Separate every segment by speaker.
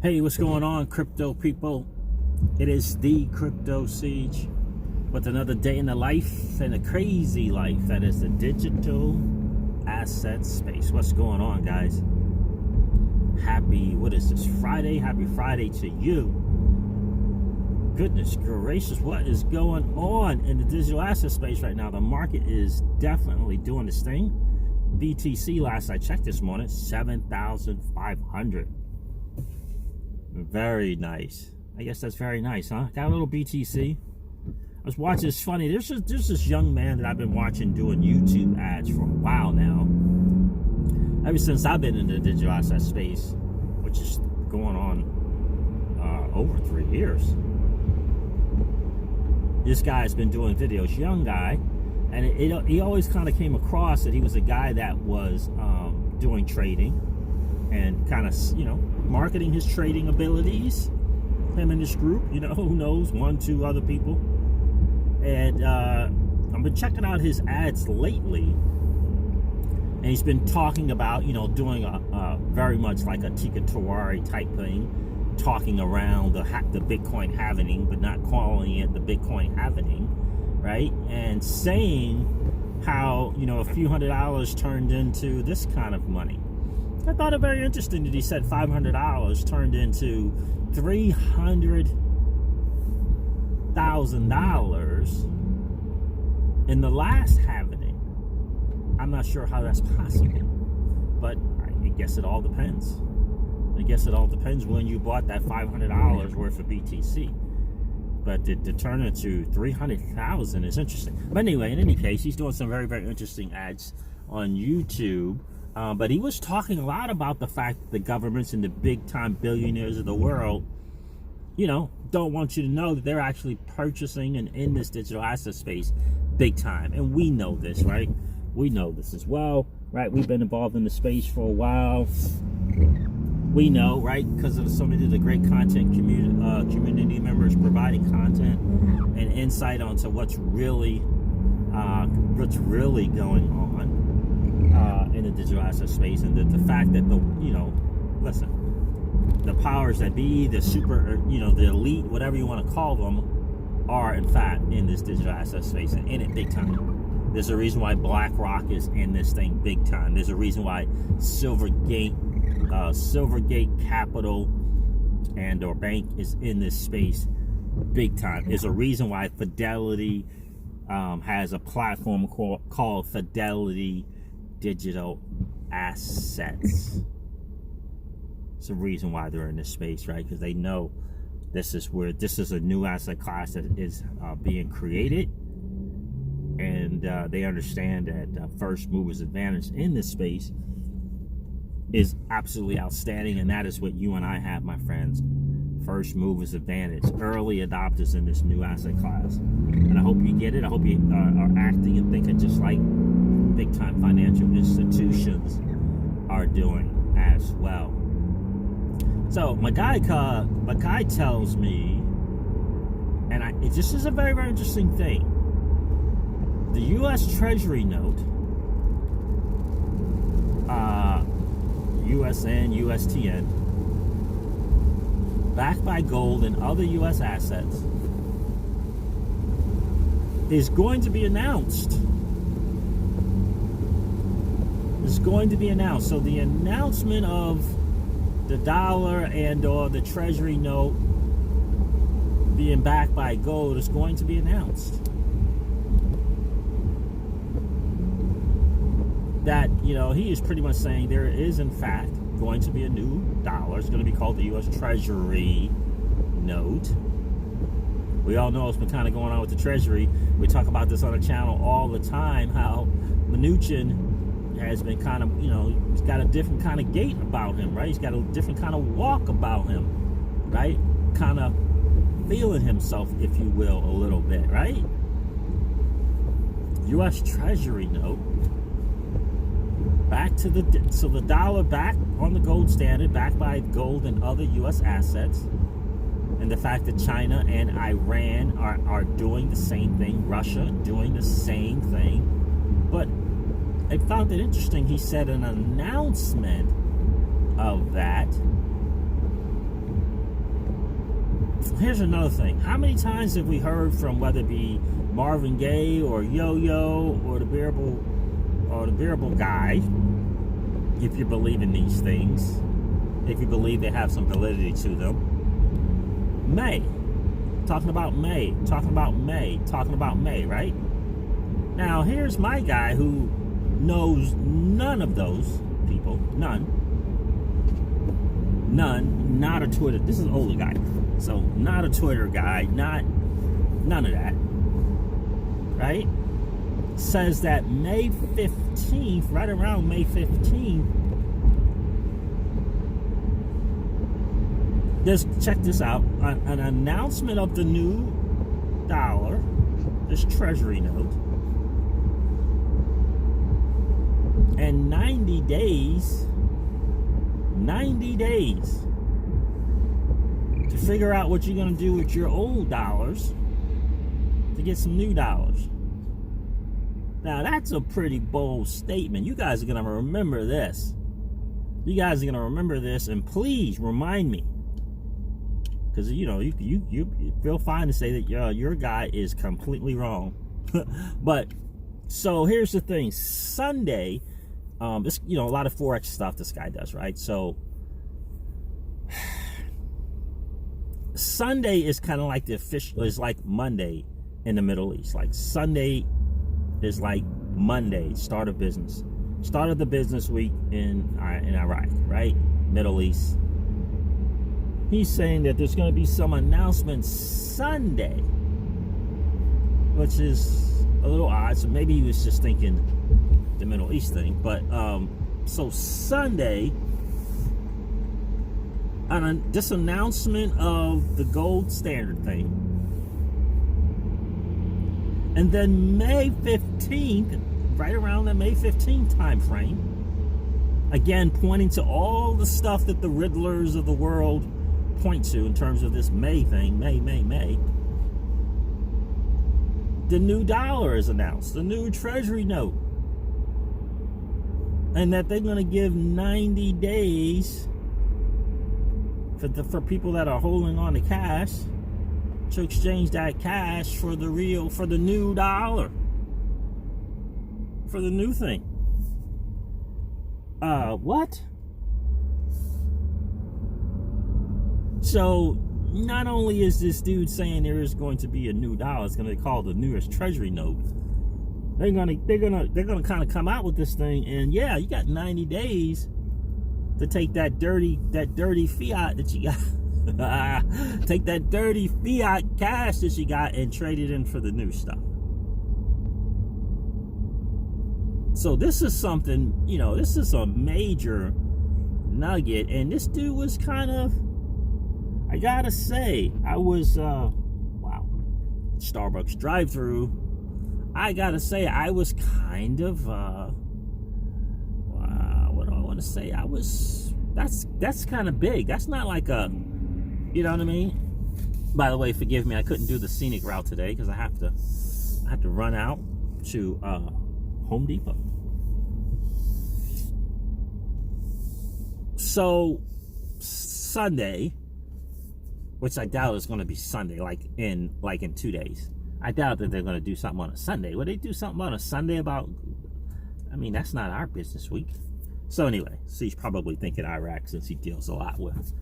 Speaker 1: Hey, what's going on, crypto people? It is the Crypto Siege with another day in the life and a crazy life that is the digital asset space. What's going on, guys? What is this, Friday? Happy Friday to you. Goodness gracious, what is going on in the digital asset space right now? The market is definitely doing this thing. BTC, last I checked this morning, 7,500. Very nice. I guess that's very nice, huh? Got a little BTC. I was watching, it's funny, there's this young man that I've been watching doing YouTube ads for a while now. Ever since I've been in the digital asset space, which is going on over 3 years. This guy's been doing videos, young guy, and he always kind of came across that he was a guy that was doing trading and kind of, marketing his trading abilities. Him and this group, who knows, 1, 2 other people. And I've been checking out his ads lately, and he's been talking about, doing a very much like a Tika Tawari type thing, talking around the Bitcoin halvening, but not calling it the Bitcoin halvening, right? And saying how, a few $100 turned into this kind of money. I thought it very interesting that he said $500 turned into $300,000 in the last halvening. I'm not sure how that's possible, but I guess it all depends. I guess it all depends when you bought that $500 worth of BTC. But to turn it to 300,000 is interesting. But anyway, in any case, he's doing some very, very interesting ads on YouTube. But he was talking a lot about the fact that the governments and the big-time billionaires of the world, don't want you to know that they're actually purchasing and in this digital asset space big time. And we know this, right? We know this as well, right? We've been involved in the space for a while. We know, right? Because of so many of the great content community members providing content and insight onto what's really going on in the digital asset space, and the fact that the powers that be, the super, the elite, whatever you want to call them, are in fact in this digital asset space and in it big time. There's a reason why BlackRock is in this thing big time. There's a reason why Silvergate Capital or bank is in this space big time. There's a reason why Fidelity has a platform called Fidelity Digital Assets. It's a reason why they're in this space, right? Because they know this is a new asset class that is being created, and they understand that first movers advantage in this space is absolutely outstanding, and that is what you and I have, my friends. First movers advantage, early adopters in this new asset class. And I hope you get it. I hope you are acting and thinking just like big time financial institutions are doing as well. So my guy tells me, and this is a very, very interesting thing. The U.S. Treasury Note, USN, USTN, backed by gold and other U.S. assets, is going to be announced. So the announcement of the dollar and or the Treasury Note being backed by gold is going to be announced. That, he is pretty much saying there is in fact going to be a new dollar. It's going to be called the U.S. Treasury Note. We all know what's been kind of going on with the Treasury. We talk about this on the channel all the time, how Mnuchin has been kind of, he's got a different kind of gait about him, right? He's got a different kind of walk about him, right? Kind of feeling himself, if you will, a little bit, right? U.S. Treasury Note. So the dollar back on the gold standard, backed by gold and other U.S. assets, and the fact that China and Iran are doing the same thing, Russia doing the same thing. But I found it interesting. He said an announcement of that here's another thing. How many times have we heard from, whether it be Marvin Gaye or Yo-Yo or the Bearable guy, if you believe in these things, if you believe they have some validity to them, talking about May, right? Now, here's my guy who knows none of those people, none, not a Twitter, this is an older guy, so not a Twitter guy, none of that, right? Says that May 15th, right around May 15th, check this out, an announcement of the new dollar, this Treasury Note, and 90 days to figure out what you're going to do with your old dollars to get some new dollars. Now, that's a pretty bold statement. You guys are going to remember this. And please remind me. Because, you feel fine to say that your guy is completely wrong. But, so here's the thing. Sunday, this, a lot of Forex stuff this guy does, right? So, Sunday is kind of like the official, is like Monday in the Middle East. Like Sunday is like Monday, start of the business week in Iraq, right? Middle East. He's saying that there's going to be some announcement Sunday, which is a little odd. So maybe he was just thinking the Middle East thing. But so Sunday, this announcement of the gold standard thing, and then May 15th, right around the May 15th time frame, again pointing to all the stuff that the Riddlers of the world point to in terms of this May thing, May. The new dollar is announced, the new Treasury Note, and that they're going to give 90 days for people that are holding on to cash to exchange that cash for the new dollar, for the new thing. What? So not only is this dude saying there is going to be a new dollar, it's going to be called the newest Treasury Note. They're gonna kind of come out with this thing, and yeah, you got 90 days to take that dirty fiat that you got. Take that dirty fiat cash that you got and trade it in for the new stuff. So this is something, this is a major nugget. And this dude was kind of, I gotta say, I was, wow, Starbucks drive-through. I gotta say, I was kind of, what do I want to say? That's kind of big. That's not like a, you know what I mean? By the way, forgive me, I couldn't do the scenic route today because I have to run out to Home Depot. So Sunday, which I doubt is going to be Sunday, like in 2 days. I doubt that they're going to do something on a Sunday. Would they do something on a Sunday about? I mean, that's not our business week. So anyway, so he's probably thinking Iraq, since he deals a lot with,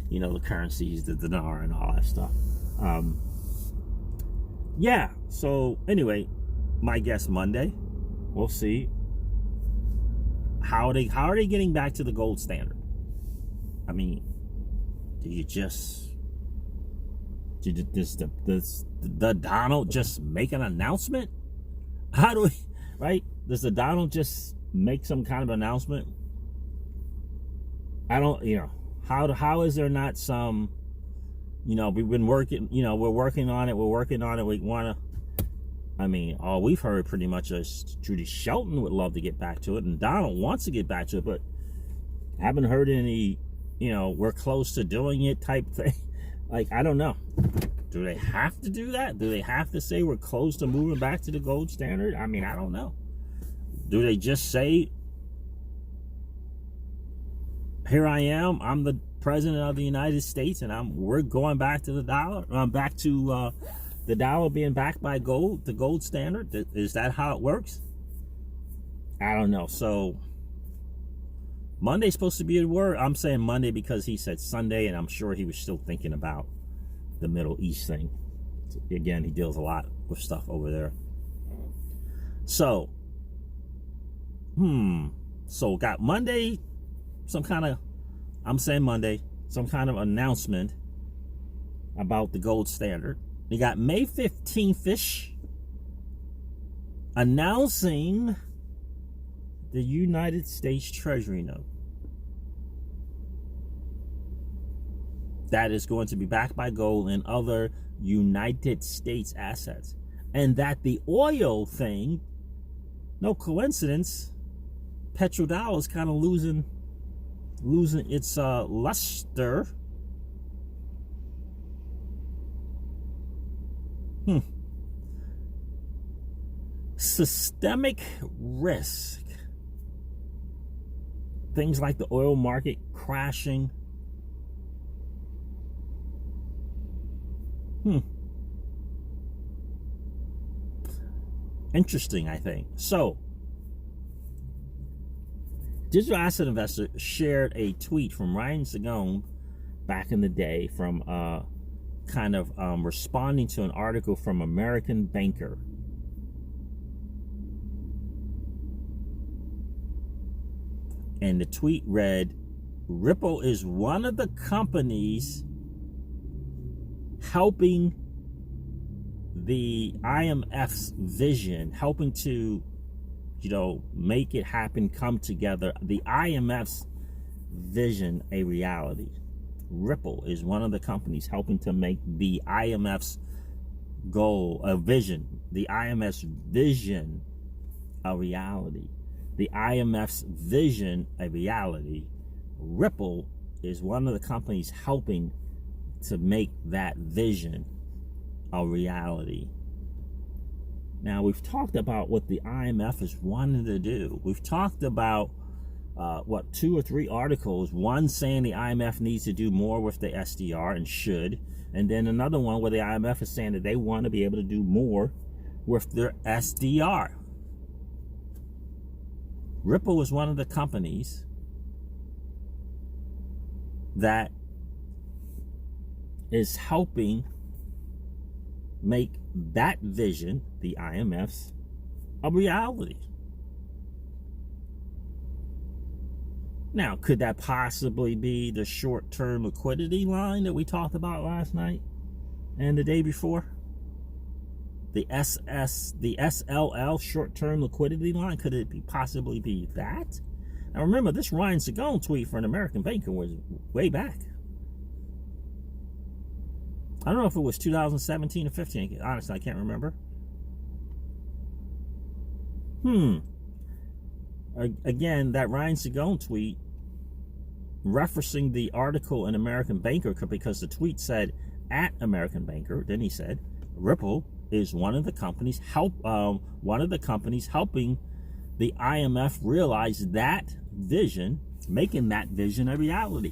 Speaker 1: the currencies, the dinar, and all that stuff. Yeah. So anyway, my guess Monday, we'll see. How are they getting back to the gold standard? I mean, does the Donald just make an announcement? How do we, right? Does the Donald just make some kind of announcement? I don't, how is there not some, we've been working, we're working on it. We want to, all we've heard pretty much is Judy Shelton would love to get back to it, and Donald wants to get back to it, but haven't heard any, we're close to doing it type thing. Like, I don't know. Do they have to do that? Do they have to say we're close to moving back to the gold standard? I mean, I don't know. Do they just say, here I am, I'm president of the United States, and we're going back to the dollar. Back to the dollar being backed by gold, the gold standard. Is that how it works? I don't know. So Monday's supposed to be a word. I'm saying Monday because he said Sunday, and I'm sure he was still thinking about the Middle East thing. Again, he deals a lot with stuff over there. So, so got Monday, some kind of announcement about the gold standard. You got May 15th-ish announcing the United States Treasury Note. That is going to be backed by gold and other United States assets. And that the oil thing, no coincidence, petrodollar is kind of losing its luster. Systemic risk. Things like the oil market crashing. Interesting, I think. So, Digital Asset Investor shared a tweet from Ryan Zagone back in the day from responding to an article from American Banker. And the tweet read, Ripple is one of the companies helping the IMF's vision, helping to, make it happen, come together. The IMF's vision a reality. Ripple is one of the companies helping to make the IMF's goal, a vision, the IMF's vision a reality. The IMF's vision a reality. Ripple is one of the companies helping to make that vision a reality. Now, we've talked about what the IMF is wanting to do. We've talked about 2 or 3 articles, one saying the IMF needs to do more with the SDR and should, and then another one where the IMF is saying that they want to be able to do more with their SDR. Ripple is one of the companies that is helping make that vision, the IMF's, a reality. Now, could that possibly be the short-term liquidity line that we talked about last night and the day before? The SLL short-term liquidity line, could it possibly be that? Now remember, this Ryan Zagone tweet for an American Banker was way back. I don't know if it was 2017 or 15. Honestly, I can't remember. Again, that Ryan Zagone tweet referencing the article in American Banker, because the tweet said at American Banker. Then he said Ripple is one of the companies helping the IMF realize that vision, making that vision a reality.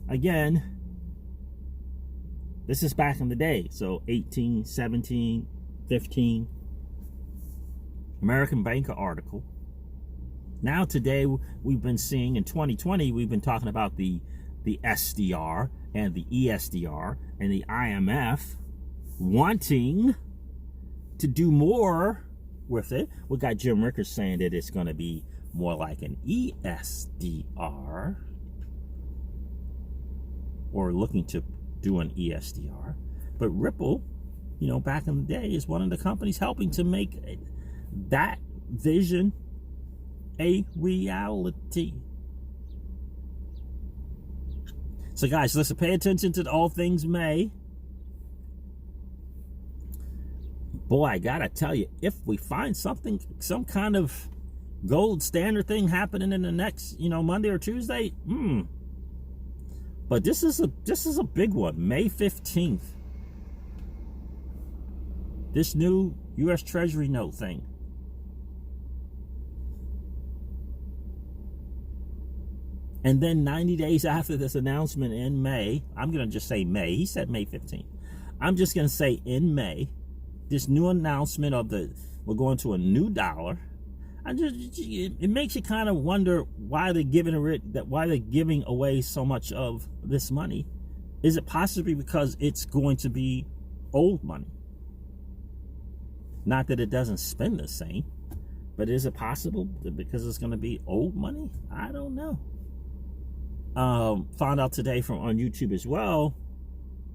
Speaker 1: Again, this is back in the day, so 18, 17, 15. American Banker article. Now today, we've been seeing, in 2020, we've been talking about the SDR and the ESDR and the IMF wanting to do more with it. We got Jim Rickers saying that it's going to be more like an ESDR, or looking to do an ESDR. But Ripple, back in the day, is one of the companies helping to make that vision a reality. So guys, listen, pay attention to all things May. Boy, I gotta tell you, if we find something, some kind of gold standard thing happening in the next, Monday or Tuesday, but this is a big one. May 15th. This new U.S. Treasury Note thing. And then 90 days after this announcement in May, I'm going to just say May. He said May 15th. I'm just going to say in May, this new announcement of we're going to a new dollar. It makes you kind of wonder why they're giving away so much of this money. Is it possibly because it's going to be old money? Not that it doesn't spend the same, but is it possible that because it's going to be old money? I don't know. Found out today on YouTube as well,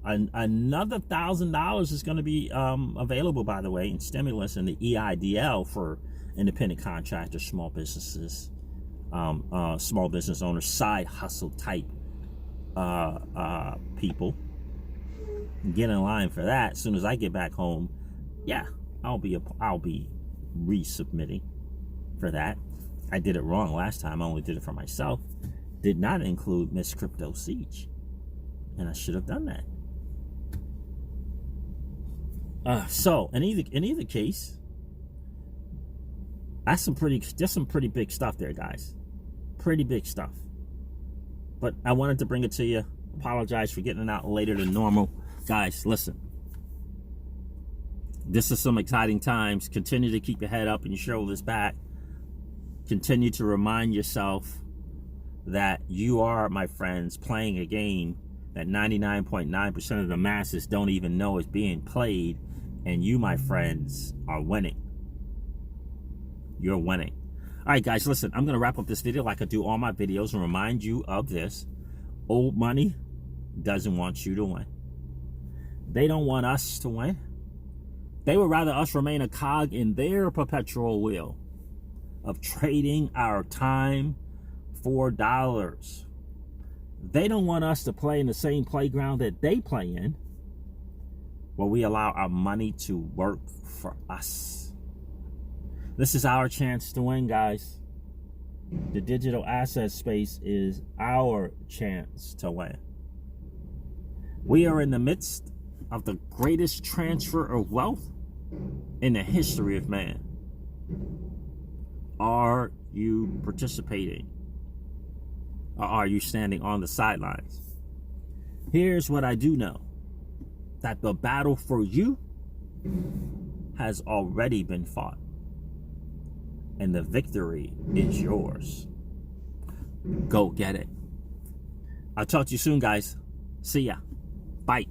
Speaker 1: another $1,000 is going to be available, by the way, in stimulus and the EIDL for independent contractors, small businesses, small business owners, side hustle type people. Get in line for that. As soon as I get back home, yeah, I'll be resubmitting for that. I did it wrong last time. I only did it for myself. Did not include Miss Crypto Siege, and I should have done that. So in either case, that's some pretty big stuff there, guys. Pretty big stuff. But I wanted to bring it to you. Apologize for getting it out later than normal, guys. Listen, this is some exciting times. Continue to keep your head up and your shoulders back. Continue to remind yourself that you are, my friends, playing a game that 99.9% of the masses don't even know is being played, and you, my friends, are winning. You're winning. All right, guys, listen, I'm going to wrap up this video like I do all my videos and remind you of this. Old money doesn't want you to win. They don't want us to win. They would rather us remain a cog in their perpetual wheel of trading our time for dollars. They don't want us to play in the same playground that they play in, where we allow our money to work for us. This is our chance to win, guys. The digital asset space is our chance to win. We are in the midst of the greatest transfer of wealth in the history of man. Are you participating? Or are you standing on the sidelines? Here's what I do know. That the battle for you has already been fought. And the victory is yours. Go get it. I'll talk to you soon, guys. See ya. Bye.